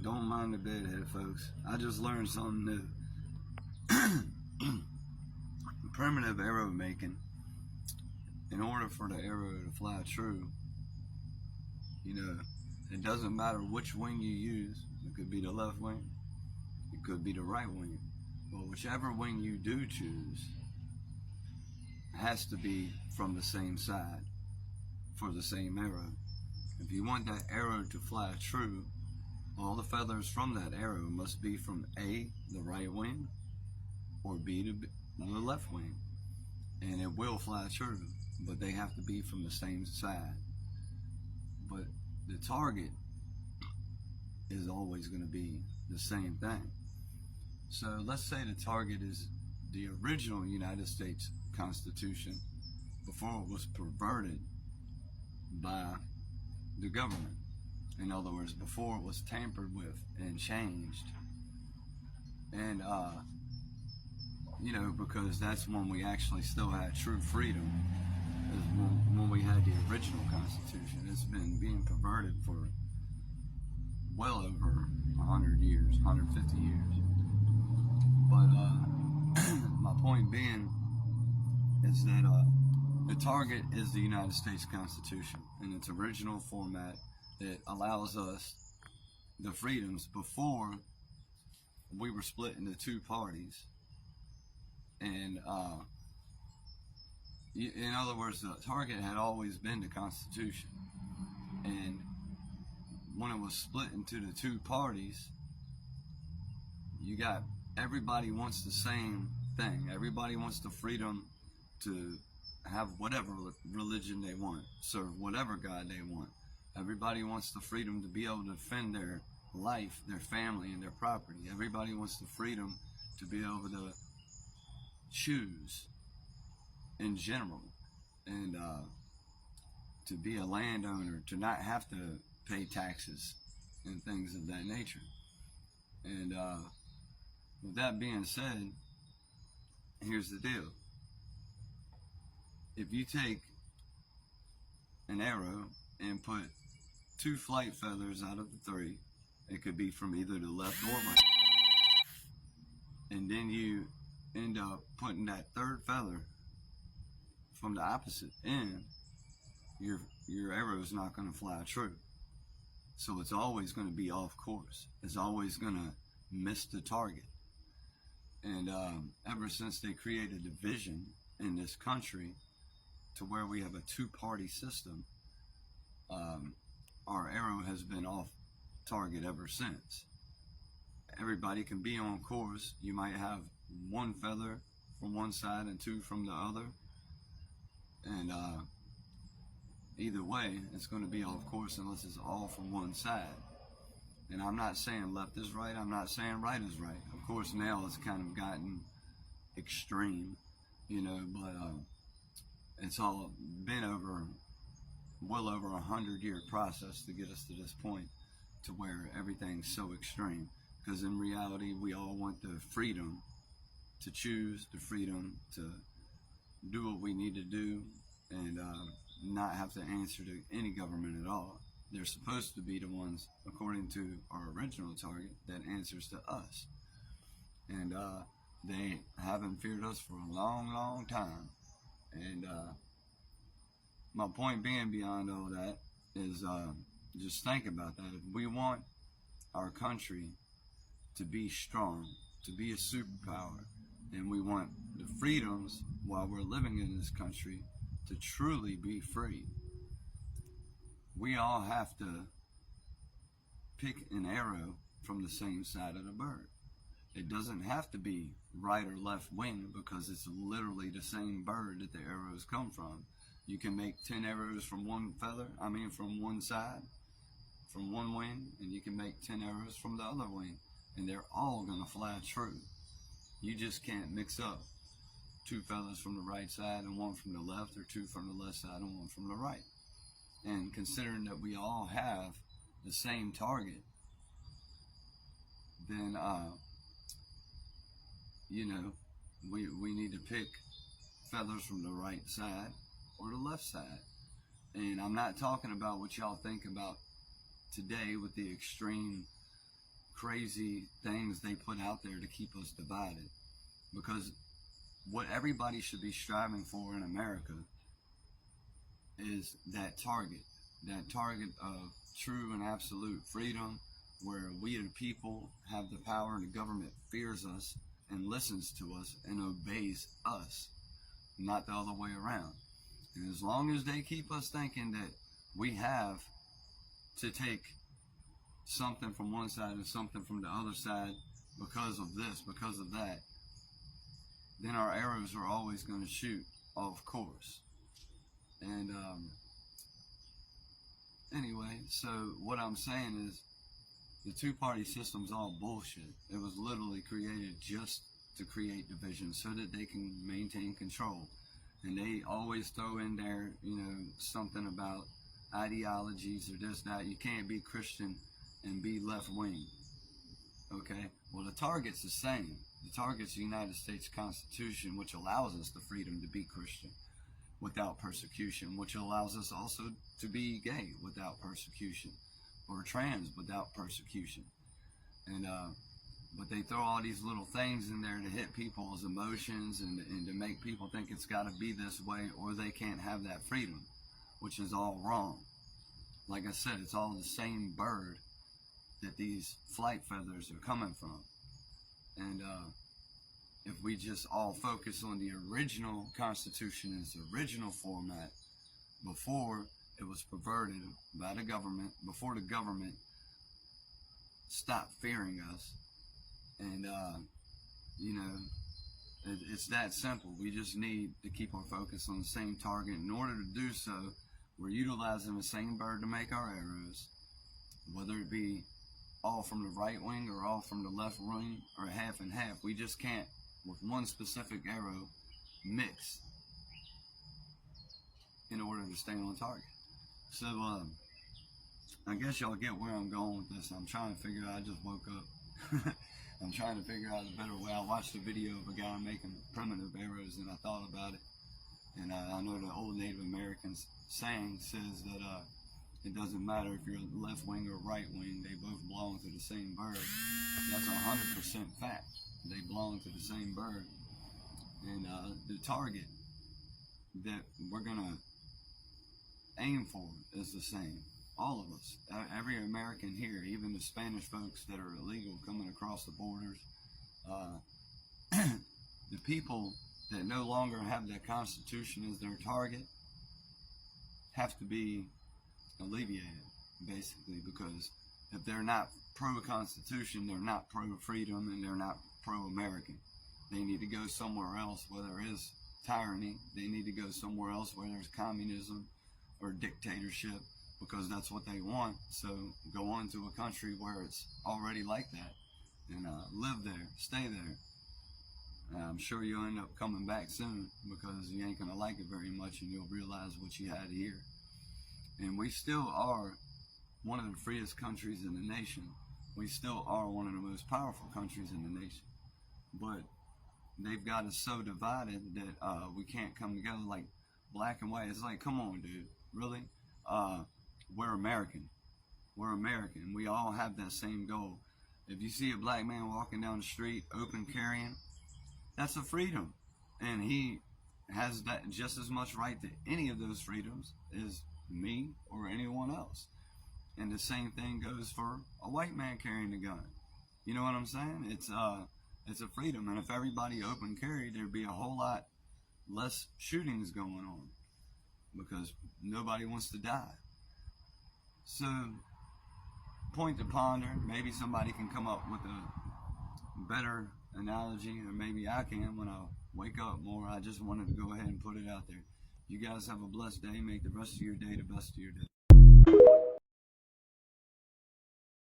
Don't mind the bedhead, folks. I just learned something new. Primitive arrow making. In order for the arrow to fly true, it doesn't matter which wing you use. It could be the left wing, it could be the right wing. But whichever wing you do choose has to be from the same side for the same arrow. If you want that arrow to fly true, all the feathers from that arrow must be from A, the right wing, or B, the left wing. And it will fly true, but they have to be from the same side. But the target is always going to be the same thing. So let's say the target is the original United States Constitution before it was perverted by the government. In other words, before it was tampered with and changed. And, because that's when we actually still had true freedom, is when we had the original Constitution. It's been being perverted for well over 100 years, 150 years. But my point being is that the target is the United States Constitution in its original format. It allows us the freedoms before we were split into two parties. And in other words, the target had always been the Constitution. And when it was split into the two parties, you got everybody wants the same thing. Everybody wants the freedom to have whatever religion they want, serve whatever God they want. Everybody wants the freedom to be able to defend their life, their family, and their property. Everybody wants the freedom to be able to choose in general, and to be a landowner, to not have to pay taxes and things of that nature. And with that being said, here's the deal. If you take an arrow and put 2 flight feathers out of the 3, it could be from either the left or right, and then you end up putting that 3rd feather from the opposite end, your arrow is not going to fly true. So it's always going to be off course. It's always going to miss the target. And ever since they created a division in this country to where we have a 2-party system, our arrow has been off target ever since. Everybody can be on course. You might have 1 feather from one side and 2 from the other, and either way it's going to be off course unless it's all from one side. And I'm not saying left is right, I'm not saying right is right. Of course now it's kind of gotten extreme, but it's all been well over 100-year process to get us to this point to where everything's so extreme. Because in reality, we all want the freedom to choose, the freedom to do what we need to do, and not have to answer to any government at all. They're supposed to be the ones, according to our original target, that answers to us. And they haven't feared us for a long, long time. And my point being beyond all that is just think about that. If we want our country to be strong, to be a superpower, and we want the freedoms while we're living in this country to truly be free, we all have to pick an arrow from the same side of the bird. It doesn't have to be right or left wing, because it's literally the same bird that the arrows come from. You can make 10 arrows from one side, from one wing, and you can make 10 arrows from the other wing, and they're all going to fly true. You just can't mix up 2 feathers from the right side and 1 from the left, or 2 from the left side and 1 from the right. And considering that we all have the same target, then we need to pick feathers from the right side or the left side. And I'm not talking about what y'all think about today with the extreme crazy things they put out there to keep us divided. Because what everybody should be striving for in America is that target of true and absolute freedom, where we the people have the power and the government fears us and listens to us and obeys us, not the other way around. And as long as they keep us thinking that we have to take something from one side and something from the other side because of this, because of that, then our arrows are always going to shoot off course. And anyway, so what I'm saying is the two-party system's all bullshit. It was literally created just to create division so that they can maintain control. And they always throw in there, something about ideologies or this, that. You can't be Christian and be left-wing. Okay? Well, the target's the same. The target's the United States Constitution, which allows us the freedom to be Christian without persecution, which allows us also to be gay without persecution, or trans without persecution. And but they throw all these little things in there to hit people's emotions and to make people think it's got to be this way, or they can't have that freedom, which is all wrong. Like I said, it's all the same bird that these flight feathers are coming from. And if we just all focus on the original Constitution in its original format, before it was perverted by the government, before the government stopped fearing us, and it's that simple. We just need to keep our focus on the same target. In order to do so, we're utilizing the same bird to make our arrows, whether it be all from the right wing or all from the left wing, or half and half. We just can't, with one specific arrow, mix in order to stay on target. So I guess y'all get where I'm going with this. I'm trying to figure out, I just woke up. I'm trying to figure out a better way. I watched a video of a guy making primitive arrows, and I thought about it. And I know the old Native Americans saying says that it doesn't matter if you're left wing or right wing, they both belong to the same bird. That's 100% fact. They belong to the same bird. And the target that we're gonna aim for is the same. All of us, every American here, even the Spanish folks that are illegal coming across the borders, the people that no longer have that Constitution as their target have to be alleviated, basically, because if they're not pro-Constitution, they're not pro-freedom, and they're not pro-American. They need to go somewhere else where there is tyranny. They need to go somewhere else where there's communism or dictatorship, because that's what they want. So go on to a country where it's already like that, and live there, stay there. I'm sure you'll end up coming back soon, because you ain't gonna like it very much, and you'll realize what you had here. And we still are one of the freest countries in the nation. We still are one of the most powerful countries in the nation. But they've got us so divided that we can't come together like black and white. It's like, come on, dude, really? We're American. We're American. We all have that same goal. If you see a black man walking down the street, open carrying, that's a freedom. And he has that just as much right to any of those freedoms as me or anyone else. And the same thing goes for a white man carrying a gun. You know what I'm saying? It's a freedom. And if everybody open carried, there'd be a whole lot less shootings going on, because nobody wants to die. So, point to ponder. Maybe somebody can come up with a better analogy, or maybe I can when I wake up more. I just wanted to go ahead and put it out there. You guys have a blessed day. Make the rest of your day the best of your day.